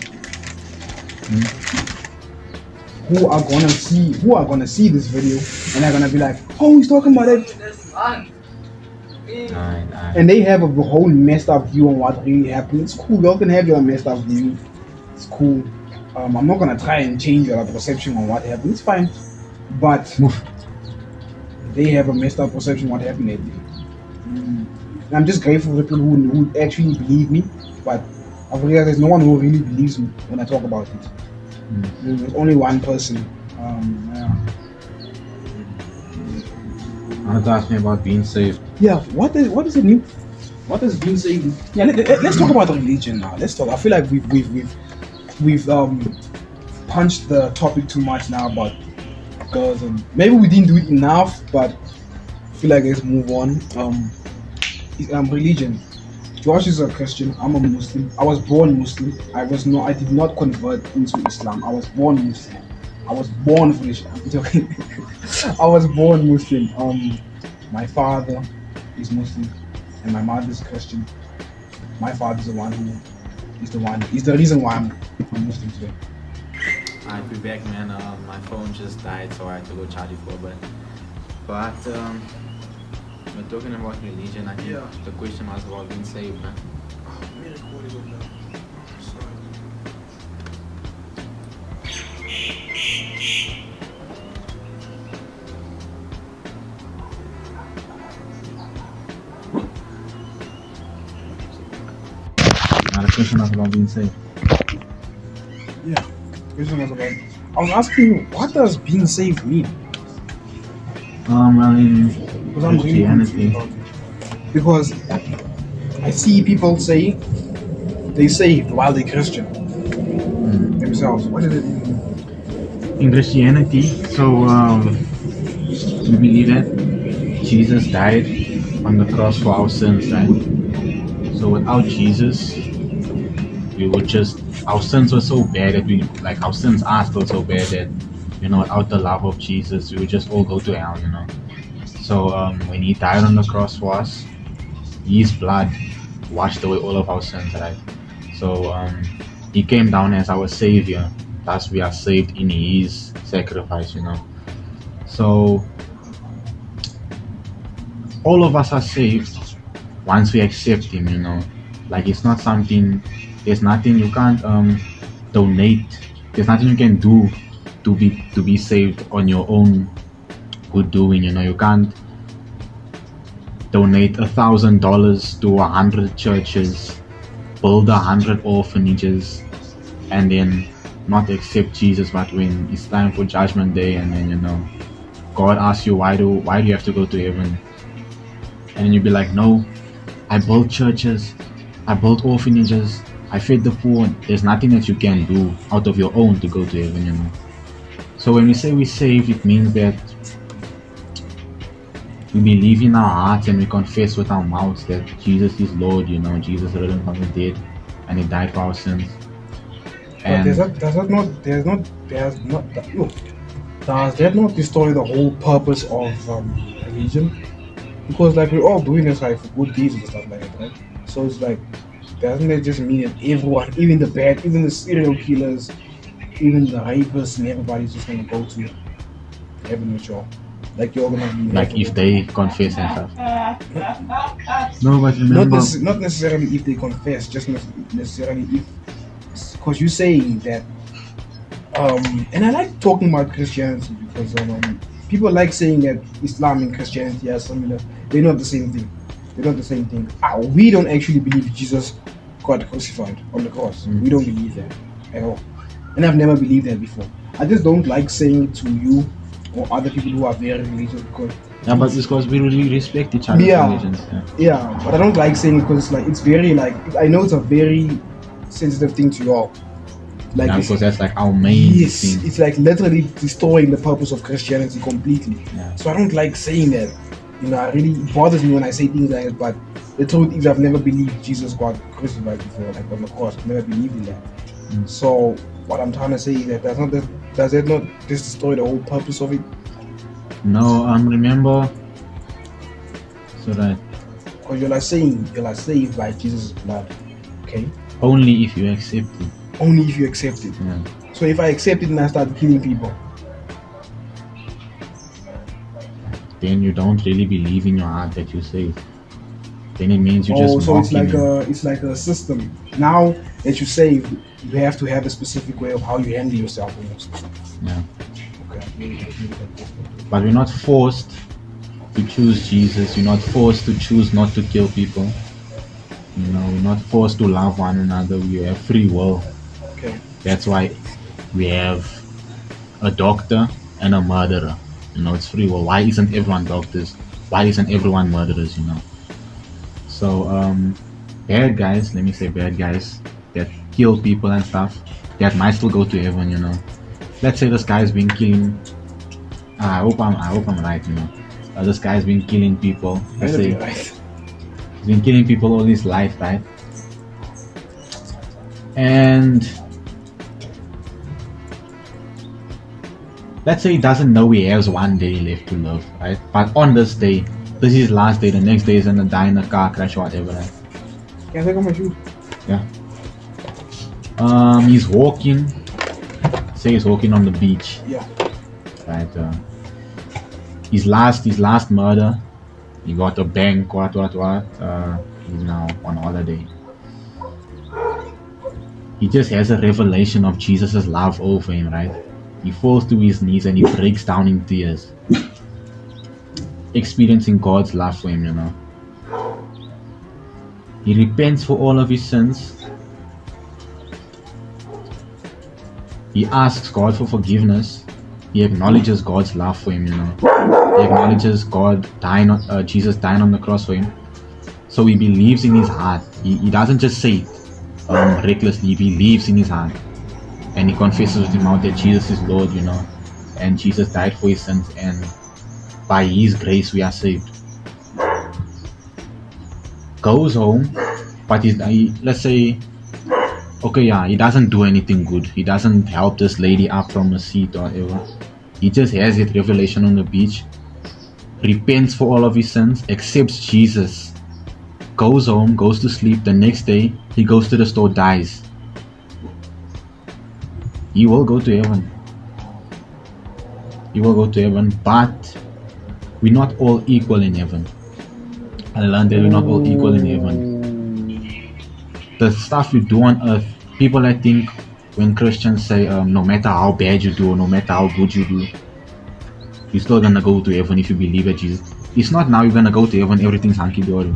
C: who are gonna see this video and they're gonna be like, oh, he's talking about it. And they have a whole messed up view on what really happened. It's cool. Y'all can have your messed up view. It's cool. I'm not gonna try and change your perception on what happened. It's fine, but they have a messed up perception of what happened that day. And I'm just grateful for people who actually believe me, but I've realized there's no one who really believes me when I talk about it. There's only one person.
B: I want to ask me about being saved.
C: Yeah, what does it mean? What does being saved? Yeah, let's talk about religion now. Let's talk. I feel like we've punched the topic too much now about girls, and maybe we didn't do it enough, but I feel like let's move on. Religion. Josh is a Christian. I'm a Muslim. I was born Muslim. I did not convert into Islam. I was born Muslim. I was born foolish. I was born Muslim. My father is Muslim, and my mother is Christian. My father is the reason why I'm Muslim today.
B: I'll be back, man. My phone just died, so I had to go charge it for a bit. But we're talking about religion. I think the question was about being saved, man. The question was about being saved.
C: Yeah, the question was about. I was asking you, what does being saved mean?
B: In Christianity.
C: Because I see people say they saved while they're Christian themselves. What does it mean?
B: In Christianity, so we believe that Jesus died on the cross for our sins, right? So without Jesus, our sins were so bad that our sins are still so bad that, without the love of Jesus, we would just all go to hell, So when he died on the cross for us, his blood washed away all of our sins, right? So he came down as our savior. Thus we are saved in his sacrifice, So all of us are saved once we accept him. Like it's not something, there's nothing you can't donate. There's nothing you can do to be saved on your own good doing. You can't donate $1,000 to 100 churches, build 100 orphanages, and then not accept Jesus. But when it's time for Judgment Day, and then God asks you, why do you have to go to heaven? And you'll be like, no, I built churches, I built orphanages, I fed the poor. There's nothing that you can do out of your own to go to heaven. So when we say we're saved, it means that we believe in our hearts and we confess with our mouths that Jesus is Lord. Jesus risen from the dead and he died for our sins.
C: But does that not destroy the whole purpose of religion? Because like we're all doing this like for good deeds and stuff like that, right? So it's like, doesn't that just mean that everyone, even the bad, even the serial killers, even the rapists, and everybody's just gonna go to heaven with y'all? Like you're gonna be
B: like if they confess and stuff. No, but remember,
C: not necessarily if they confess, just necessarily if, because you're saying that. And I like talking about Christianity because people like saying that Islam and Christianity are similar. They're not the same thing. We don't actually believe Jesus got crucified on the cross. We don't believe that at all. And I've never believed that before. I just don't like saying it to you or other people who are very religious because...
B: Yeah, but it's because we really respect each other's religions.
C: Yeah, but I don't like saying it because it's very like... I know it's a very sensitive thing to you all. Like
B: because that's like our main thing.
C: It's like literally destroying the purpose of Christianity completely. So I don't like saying that. It really bothers me when I say things like that. But the truth is, I've never believed Jesus got crucified before, like on the cross. I've never believed in that. So what I'm trying to say is that does that not just destroy the whole purpose of it?
B: No, remember. So that
C: because you're saved by Jesus' blood, okay?
B: Only if you accept it.
C: Only if you accept it.
B: Yeah.
C: So if I accept it and I start killing people,
B: then you don't really believe in your heart that you're saved. Then it means you just.
C: So it's like a system. Now that you're saved, you have to have a specific way of how you handle yourself almost.
B: Yeah.
C: Okay.
B: But we're not forced to choose Jesus. You're not forced to choose not to kill people. We're not forced to love one another. We have free will.
C: Okay.
B: That's why we have a doctor and a murderer. It's free will. Why isn't everyone doctors? Why isn't everyone murderers? So bad guys, let me say bad guys that kill people and stuff, that might still go to heaven. Let's say this guy's been killing. I hope I'm right. This guy's been killing people. Let's say he's been killing people all his life, right? And let's say he doesn't know he has one day left to live, right? But on this day, this is his last day, the next day he's gonna die in a car crash or whatever, right?
C: Can I take off my shoes?
B: Yeah. He's walking. Say he's walking on the beach.
C: Yeah.
B: Right. His last murder. He got a bank. What? He's now on holiday. He just has a revelation of Jesus' love over him, right? He falls to his knees and he breaks down in tears, experiencing God's love for him. He repents for all of his sins. He asks God for forgiveness. He acknowledges God's love for him. He acknowledges Jesus dying on the cross for him. So he believes in his heart. He doesn't just say it recklessly. He believes in his heart. And he confesses with his mouth that Jesus is Lord, and Jesus died for his sins, and by his grace we are saved. Goes home, but let's say, okay, he doesn't do anything good. He doesn't help this lady up from a seat or whatever. He just has that revelation on the beach. repents for all of his sins, accepts Jesus, goes home, goes to sleep. The next day, he goes to the store, dies. He will go to heaven. He will go to heaven, but we're not all equal in heaven. I learned that we're not all equal in heaven. The stuff you do on earth, people I think when Christians say no matter how bad you do or no matter how good you do, you're still gonna go to heaven if you believe that Jesus. It's not now you're gonna go to heaven, everything's hunky-dory.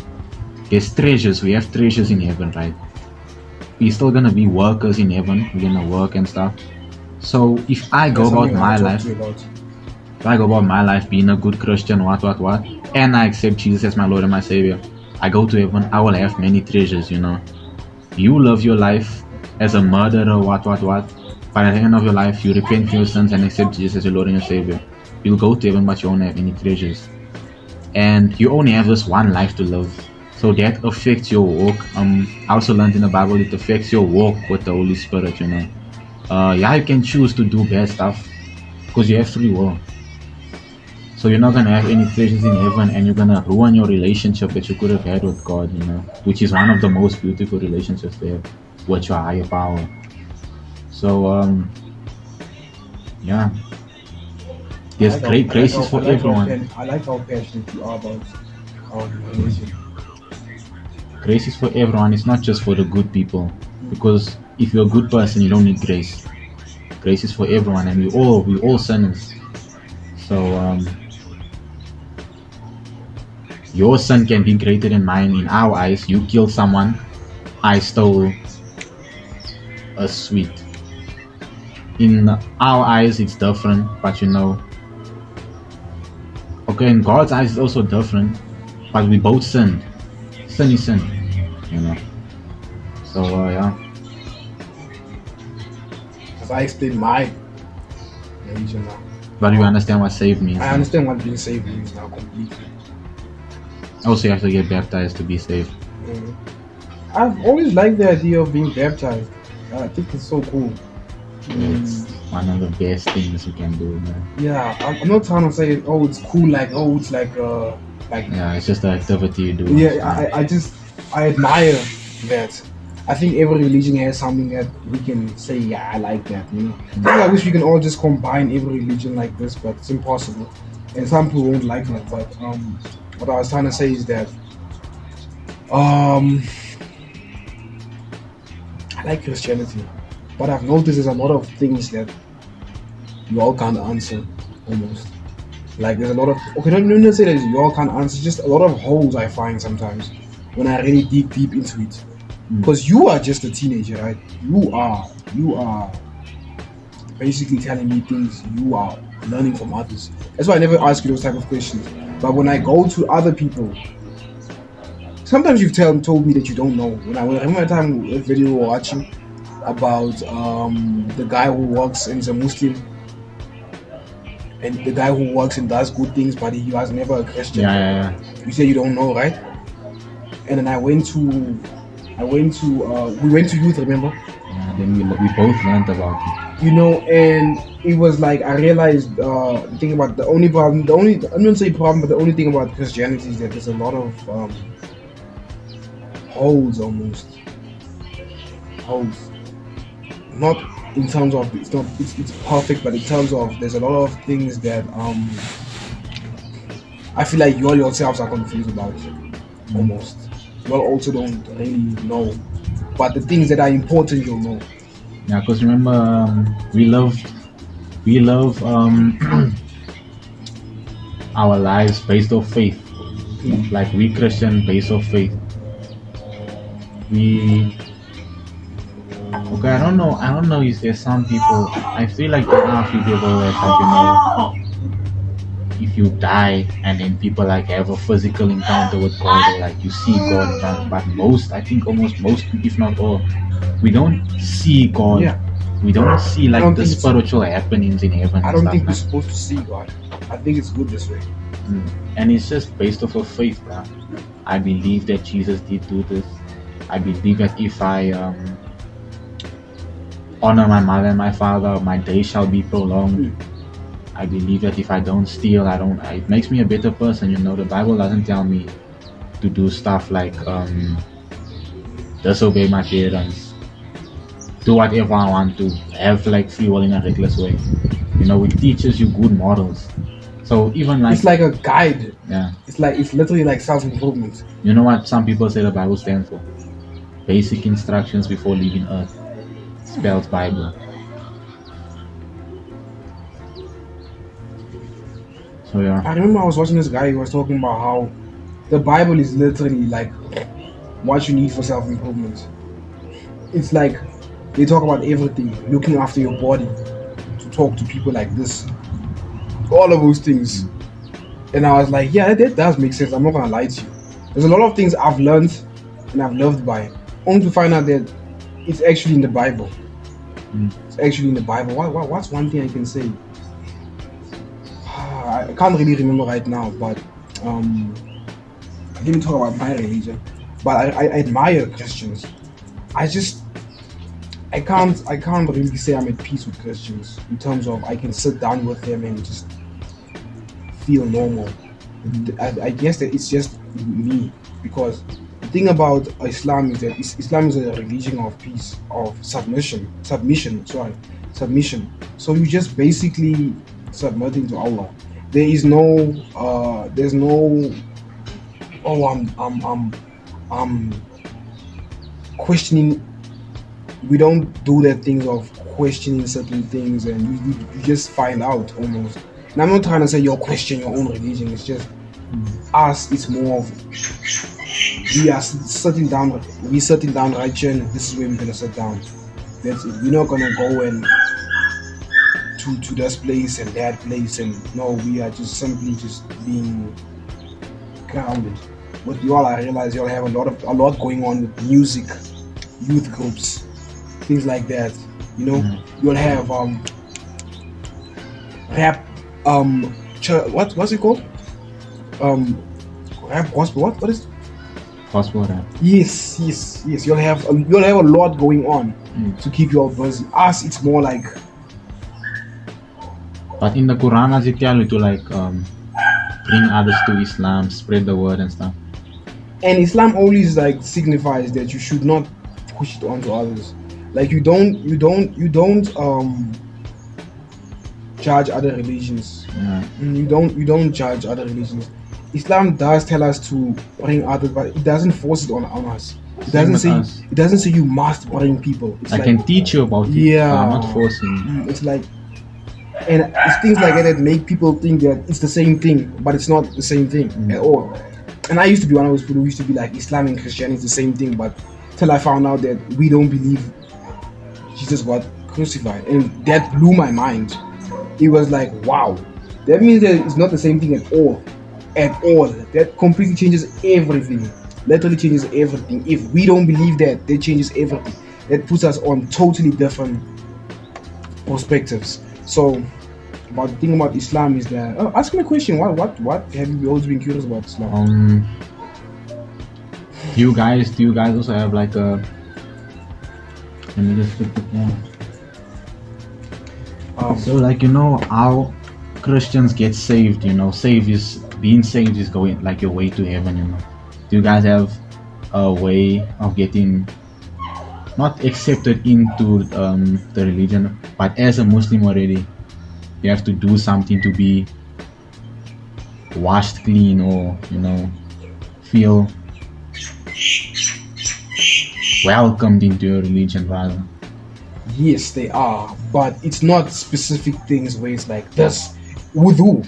B: There's treasures, we have treasures in heaven, right? We're still gonna be workers in heaven, we're gonna work and stuff. So if I go about my life, if I go about my life being a good Christian, what, and I accept Jesus as my Lord and my Savior, I go to heaven, I will have many treasures, you know. You live your life as a murderer, what, but at the end of your life, you repent for your sins and accept Jesus as your Lord and your Savior. You'll go to heaven, but you won't have any treasures. And you only have this one life to live. So that affects your walk. I also learned in the Bible it affects your walk with the Holy Spirit, you know. Yeah, you can choose to do bad stuff because you have free will. So you're not gonna have any treasures in heaven, and you're gonna ruin your relationship that you could have had with God, you know, which is one of the most beautiful relationships there with your higher power. So yeah, there's great graces for everyone.
C: I like how passionate you are about religion.
B: Grace is for everyone. It's not just for the good people, because if you're a good person, you don't need grace. Grace is for everyone, and we all sinners. So your sin can be greater than mine in our eyes. You killed someone, I stole a sweet. In our eyes, it's different, but you know. Okay, in God's eyes, it's also different, but we both sinned. Sin is sin, you know. So yeah.
C: As I explained my religion now.
B: But you understand what saved means.
C: I understand what being saved means now completely.
B: Also, you have to get baptized to be saved.
C: I've always liked the idea of being baptized. I think it's so cool.
B: It's one of the best things you can do, man.
C: Yeah, I'm not trying to say, oh, it's cool, like, oh, it's like
B: yeah, it's just an activity you do.
C: Yeah, I admire that. I think every religion has something that we can say, yeah, I like that, you know. I wish we can all just combine every religion like this, but it's impossible. And some people won't like that, but what I was trying to say is that I like Christianity, but I've noticed there's a lot of things that you all can't answer, almost. Like there's a lot of, okay, don't say that you all can't answer, just a lot of holes I find sometimes when I really dig deep into it. Because you are just a teenager, right? You are basically telling me things you are learning from others. That's why I never ask you those type of questions. But when I go to other people, sometimes you've told me that you don't know. When I remember a time a video we were watching about the guy who works and is a Muslim, and the guy who works and does good things, but he was never a Christian.
B: Yeah.
C: You say you don't know, right? And then we went to youth, remember?
B: Yeah, then we both learned about it.
C: You know, and it was like I realized the thing about the only problem, I don't say problem, but the only thing about Christianity is that there's a lot of holes almost. Holes. Not in terms of it's perfect, but in terms of there's a lot of things that I feel like you all yourselves are confused about almost. You all also don't really know, but the things that are important you'll know.
B: Yeah, because remember we love our lives based off faith. Like we Christian based off faith. Okay, I don't know if there's some people, I feel like there are a few people that, like, you know, if you die and then people like have a physical encounter with God, or like you see God, but most, I think almost most, if not all, we don't see God.
C: Yeah.
B: We don't see like the spiritual happenings in heaven.
C: I don't think we're supposed to see God. I think it's good this way.
B: And it's just based off of faith, bro. I believe that Jesus did do this. I believe that if I honor my mother and my father, my day shall be prolonged. I believe that if I don't steal, it makes me a better person. You know, the Bible doesn't tell me to do stuff like disobey my parents, do whatever I want to, have like free will in a reckless way. You know, it teaches you good morals. So even like,
C: It's like a guide.
B: yeah,
C: It's literally like self-improvement.
B: you know what some people say the Bible stands for? Basic instructions before leaving Earth. Spells Bible. So yeah.
C: I remember I was watching this guy. He was talking about how the Bible is literally like what you need for self-improvement. It's like they talk about everything, looking after your body, to talk to people like this, all of those things. And I was like, yeah, that does make sense. I'm not gonna lie to you. There's a lot of things I've learned and I've loved by, only to find out that it's actually in the Bible. It's actually in the Bible. What's one thing I can say? I can't really remember right now, but I didn't talk about my religion. But I admire Christians. I can't really say I'm at peace with Christians in terms of I can sit down with them and just feel normal. I guess that it's just me, because the thing about Islam is that Islam is a religion of peace, of submission. So you just basically submitting to Allah. There's no I'm questioning. We don't do that things of questioning certain things, and you just find out almost. And I'm not trying to say you question your own religion. It's just us. It's more of we are sitting down. We sitting down right here, and this is where we're gonna sit down. That's it. We're not gonna go and to this place and that place, and no, we are just simply just being grounded. With y'all, I realize y'all have a lot going on with music, youth groups, things like that. You know, you'll have rap, what's it called? Rap gospel. What is it?
B: Gospel rap.
C: Yes. You'll have a lot going on to keep you all busy. Us, it's more like.
B: But in the Quran, does it tell you to like bring others to Islam, spread the word and stuff?
C: And Islam always like signifies that you should not push it onto others. Like you don't judge other religions.
B: Yeah.
C: You don't judge other religions. Islam does tell us to bring others, but it doesn't force it on us. It doesn't say you must bring people.
B: I can teach you about it.
C: Yeah,
B: I'm not forcing.
C: It's like, and it's things like that make people think that it's the same thing, but it's not the same thing at all. And I used to be one of those people who used to be like Islam and Christianity is the same thing, but till I found out that we don't believe Jesus got crucified, and that blew my mind. It was like, wow, that means that it's not the same thing at all. That completely changes everything. Literally changes everything. If we don't believe that changes everything. That puts us on totally different perspectives. So, but the thing about Islam is that ask me a question. What have you always been curious about Islam?
B: Do you guys also have like a? Let me just put it down. So like, you know how Christians get saved. You know, being saved is going like your way to heaven. You know, do you guys have a way of getting not accepted into the religion, but as a Muslim already, you have to do something to be washed clean, or you know, feel welcomed into your religion rather?
C: Yes, they are, but it's not specific things where it's like this. Wudu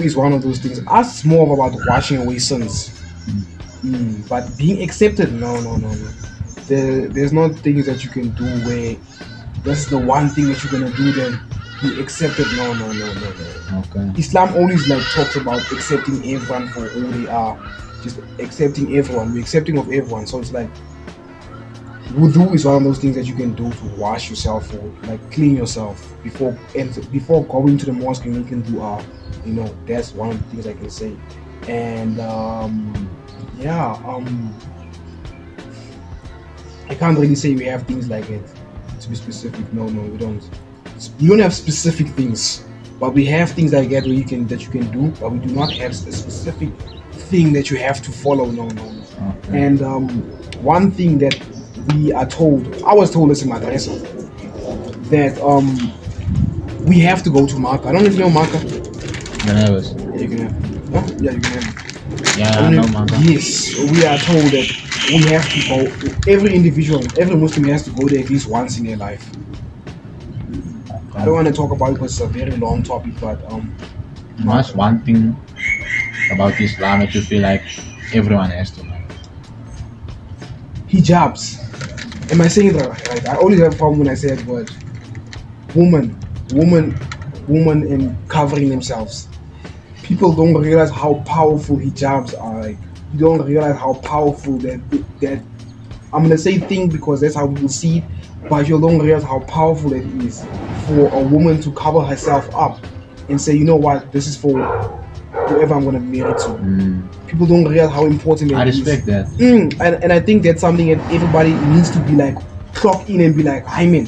C: is one of those things. Us, it's more about washing away sins. But being accepted, no. There's not things that you can do where that's the one thing that you're gonna do, then be accepted. No.
B: Okay.
C: Islam always like talks about accepting everyone for who they are, just accepting everyone. We're accepting of everyone. So it's like wudu is one of those things that you can do to wash yourself or like clean yourself before going to the mosque, and you can do that's one of the things I can say. And I can't really say we have things like it to be specific. No, we don't. We don't have specific things. But we have things like that you can do, but we do not have a specific thing that you have to follow. No.
B: Okay.
C: And one thing that I was told as a madrasa, that we have to go to Makkah. I don't know if you know Makkah.
B: Yeah, was.
C: Yeah, you can have. Huh? Yeah, you can have.
B: Yeah, I know, man.
C: Yes, we are told that we have to go. Every Muslim has to go there at least once in their life. I don't want to talk about it because it's a very long topic, but
B: What's one thing about Islam that you feel like everyone has to know?
C: hijabs. Am I saying that right? I always have a problem when I say that word. Woman, and covering themselves. People don't realize how powerful hijabs are. Like, you don't realize how powerful that I'm gonna say thing because that's how people see it, but you don't realize how powerful it is for a woman to cover herself up and say, you know what, this is for whoever I'm gonna be married to. People don't realize how important it is.
B: I respect that.
C: And I think that's something that everybody needs to be like, clock in and be like, I mean,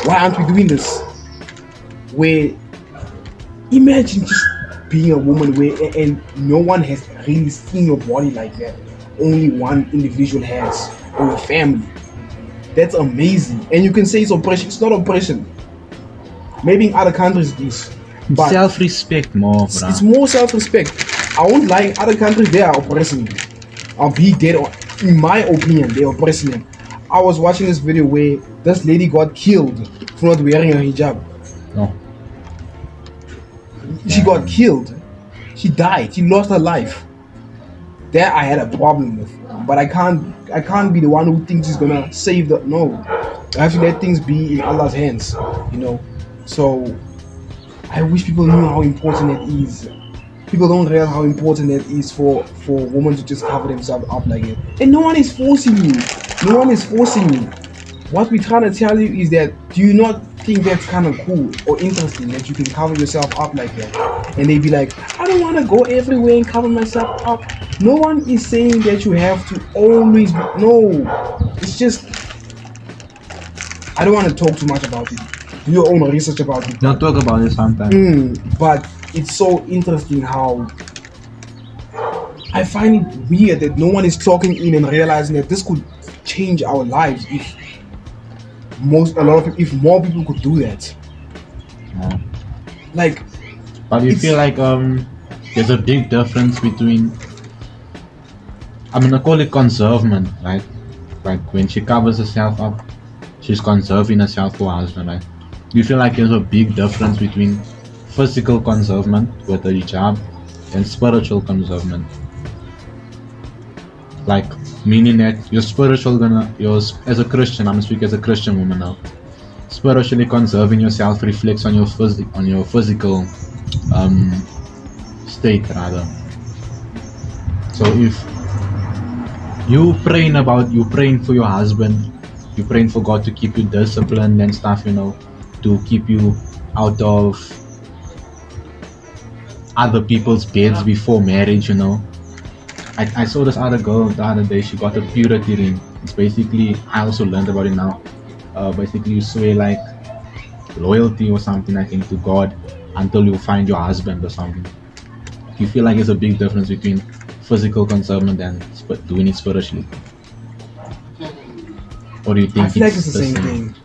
C: why aren't we doing this? Where imagine just being a woman where and no one has really seen your body like that. Only one individual has, or a family. That's amazing. And you can say it's oppression. It's not oppression. Maybe in other countries it is. But
B: Self-respect more, bro.
C: it's more self-respect. I won't lie, in other countries they are oppressing you. I'll be dead on. In my opinion, they're oppressing them. I was watching this video where this lady got killed for not wearing a hijab.
B: No.
C: She got killed. She died. She lost her life. That I had a problem with. But I can't be the one who thinks he's gonna save the. No. I have to let things be in Allah's hands. You know. So I wish people knew how important it is. People don't realize how important it is for women to just cover themselves up like it. And no one is forcing you. No one is forcing you. What we're trying to tell you is that, do you not think that's kind of cool or interesting that you can cover yourself up like that? And they be like, I don't want to go everywhere and cover myself up. No one is saying that you have to always. No. It's just, I don't want to talk too much about it. Do your own research about it.
B: Don't talk about it sometimes.
C: But it's so interesting how I find it weird that no one is clocking in and realizing that this could change our lives if more people could do that.
B: Yeah.
C: Like,
B: But you feel like there's a big difference between, I'm gonna call it conservement, right? Like when she covers herself up, she's conserving herself for her husband, right? Do you feel like there's a big difference between physical conservement with a hijab and spiritual conservement? Like, meaning that as a Christian, I'm gonna speak as a Christian woman now. Spiritually conserving yourself reflects on your physical state rather. So if you praying for your husband, you praying for God to keep you disciplined and stuff, you know, to keep you out of other people's beds before marriage, you know. I saw this other girl the other day. She got a purity ring. It's basically, I also learned about it now. Basically, you swear like loyalty or something, I think, to God until you find your husband or something. Do you feel like there's a big difference between physical conservation and doing it spiritually? Or do you think
C: I feel like it's the same thing?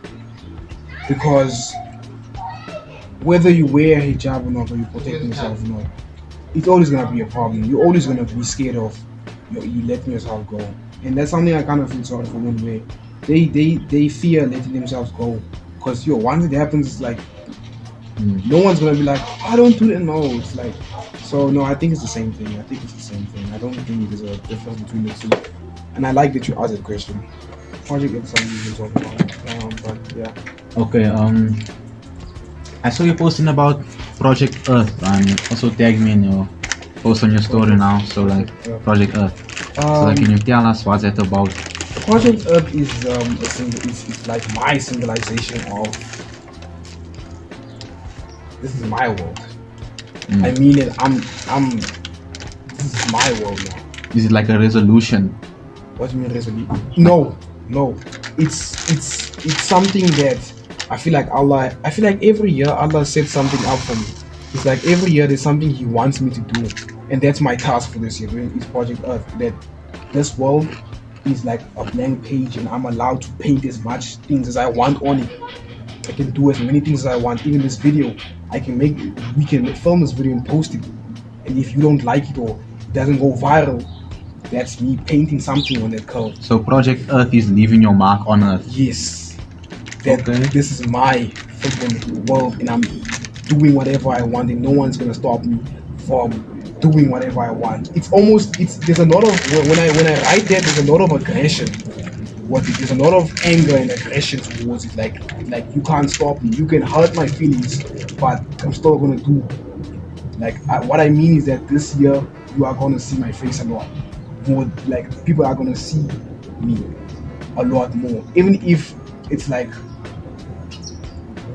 C: Because whether you wear a hijab or not, or you protect yourself or not, it's always gonna be a problem. You're always gonna be scared of you letting yourself go, and that's something I kind of feel sorry for women where they fear letting themselves go, because once it happens, it's like no one's gonna be like, I don't do it. No, it's like, so no, I think it's the same thing. I don't think there's a difference between the two, and I like that you asked that question. Project is something you can talk about, but yeah.
B: Okay, I saw you posting about Project Earth and also tag me in your post on your story now. So like Project Earth. So like, can you tell us what's that about?
C: Project Earth is it's like my symbolization of this is my world. I mean it. This is my world now.
B: Is it like a resolution?
C: What do you mean resolution? No. It's something that I feel like every year Allah sets something up for me. It's like every year there's something he wants me to do, and that's my task for this year. Is Project Earth. That this world is like a blank page, and I'm allowed to paint as much things as I want on it. I can do as many things as I want. Even this video, we can film this video and post it. And if you don't like it or it doesn't go viral, that's me painting something on that curve.
B: So Project Earth is leaving your mark on Earth.
C: Yes. That
B: Okay.
C: This is my freaking world, and I'm doing whatever I want, and no one's gonna stop me from doing whatever I want. There's a lot of when I write that, there's a lot of aggression. There's a lot of anger and aggression towards it. Like you can't stop me. You can hurt my feelings, but I'm still gonna do. What I mean is that this year you are gonna see my face a lot more. Like people are gonna see me a lot more, even if it's like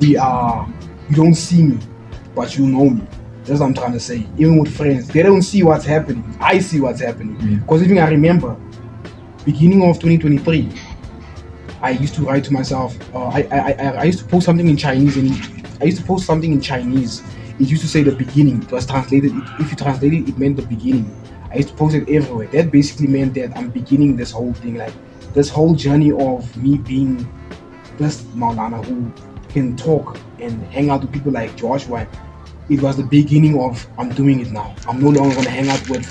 C: you don't see me, but you know me. That's what I'm trying to say. Even with friends, they don't see what's happening. I see what's happening. Because even I remember, beginning of 2023, I used to write to myself. I used to post something in Chinese, It used to say the beginning. It was translated. If you translate it, it meant the beginning. I used to post it everywhere. That basically meant that I'm beginning this whole thing, like this whole journey of me being this Maulana who can talk and hang out with people like Joshua. It was the beginning of I'm doing it now. I'm no longer gonna hang out with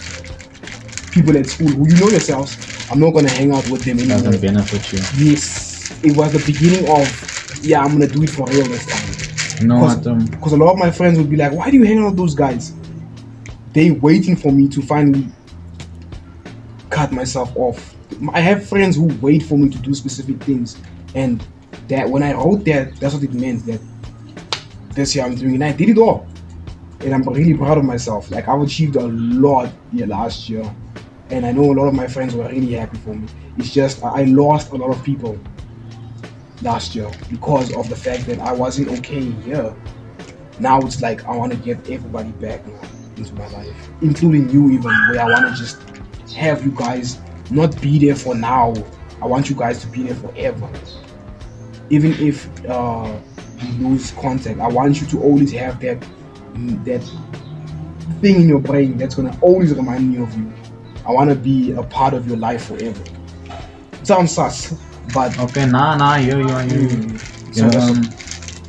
C: people at school who you know yourselves. I'm not gonna hang out with them anymore.
B: Doesn't benefit you.
C: Yes, it was the beginning of I'm gonna do it for real this time.
B: You know what?
C: Because a lot of my friends would be like, "Why do you hang out with those guys?" They waiting for me to finally cut myself off. I have friends who wait for me to do specific things, and that when I wrote that's what it meant. That this year I'm doing, and I did it all, and I'm really proud of myself. Like I've achieved a lot last year, and I know a lot of my friends were really happy for me. It's just I lost a lot of people last year because of the fact that I wasn't okay here. Now it's like I want to get everybody back now into my life, including you even, where I want to just have you guys not be there for now. I want you guys to be there forever. Even if you lose contact, I want you to always have that thing in your brain that's gonna always remind me of you. I want to be a part of your life forever. Sounds sus, but
B: Okay, here you are.
C: So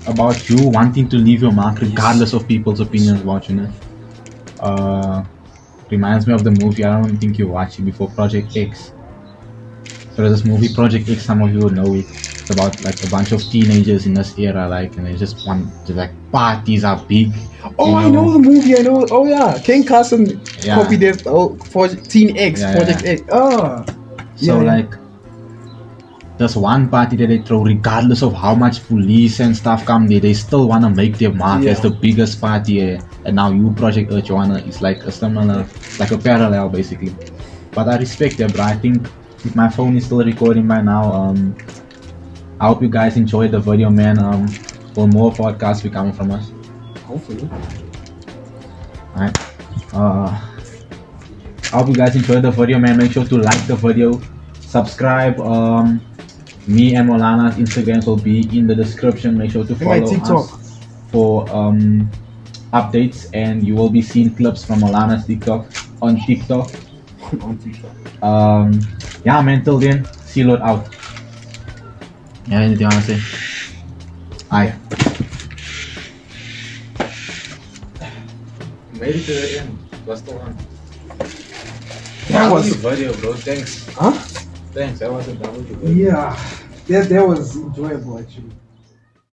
B: About you wanting to leave your mark regardless of people's opinions about you. Reminds me of the movie, I don't think you watched it before, Project X. So there's this movie, Project X, some of you will know it. It's about like a bunch of teenagers in this era, like, and they just want to like parties are big.
C: I know the movie. I know. Oh yeah, Ken Carson copied it. For Teen X, Project X.
B: So like, there's one party that they throw, regardless of how much police and stuff come there, they still want to make their mark as the biggest party. And now you, Project Earth, is like a similar, like a parallel basically. But I respect that, bro. I think if my phone is still recording by now, I hope you guys enjoyed the video, man. For more podcasts be coming from us.
C: Hopefully.
B: Alright. I hope you guys enjoyed the video, man. Make sure to like the video, subscribe. Me and Molana's Instagrams will be in the description. Make sure to follow us for updates, and you will be seeing clips from Molana's TikTok on TikTok. Yeah, man. Till then, C-Laude out. Yeah, anything you want to say? Aye. Made it to the end. What's the one?
C: That was
B: a video, bro. Thanks.
C: Huh?
B: Thanks. That was a double.
C: Yeah, that was enjoyable actually.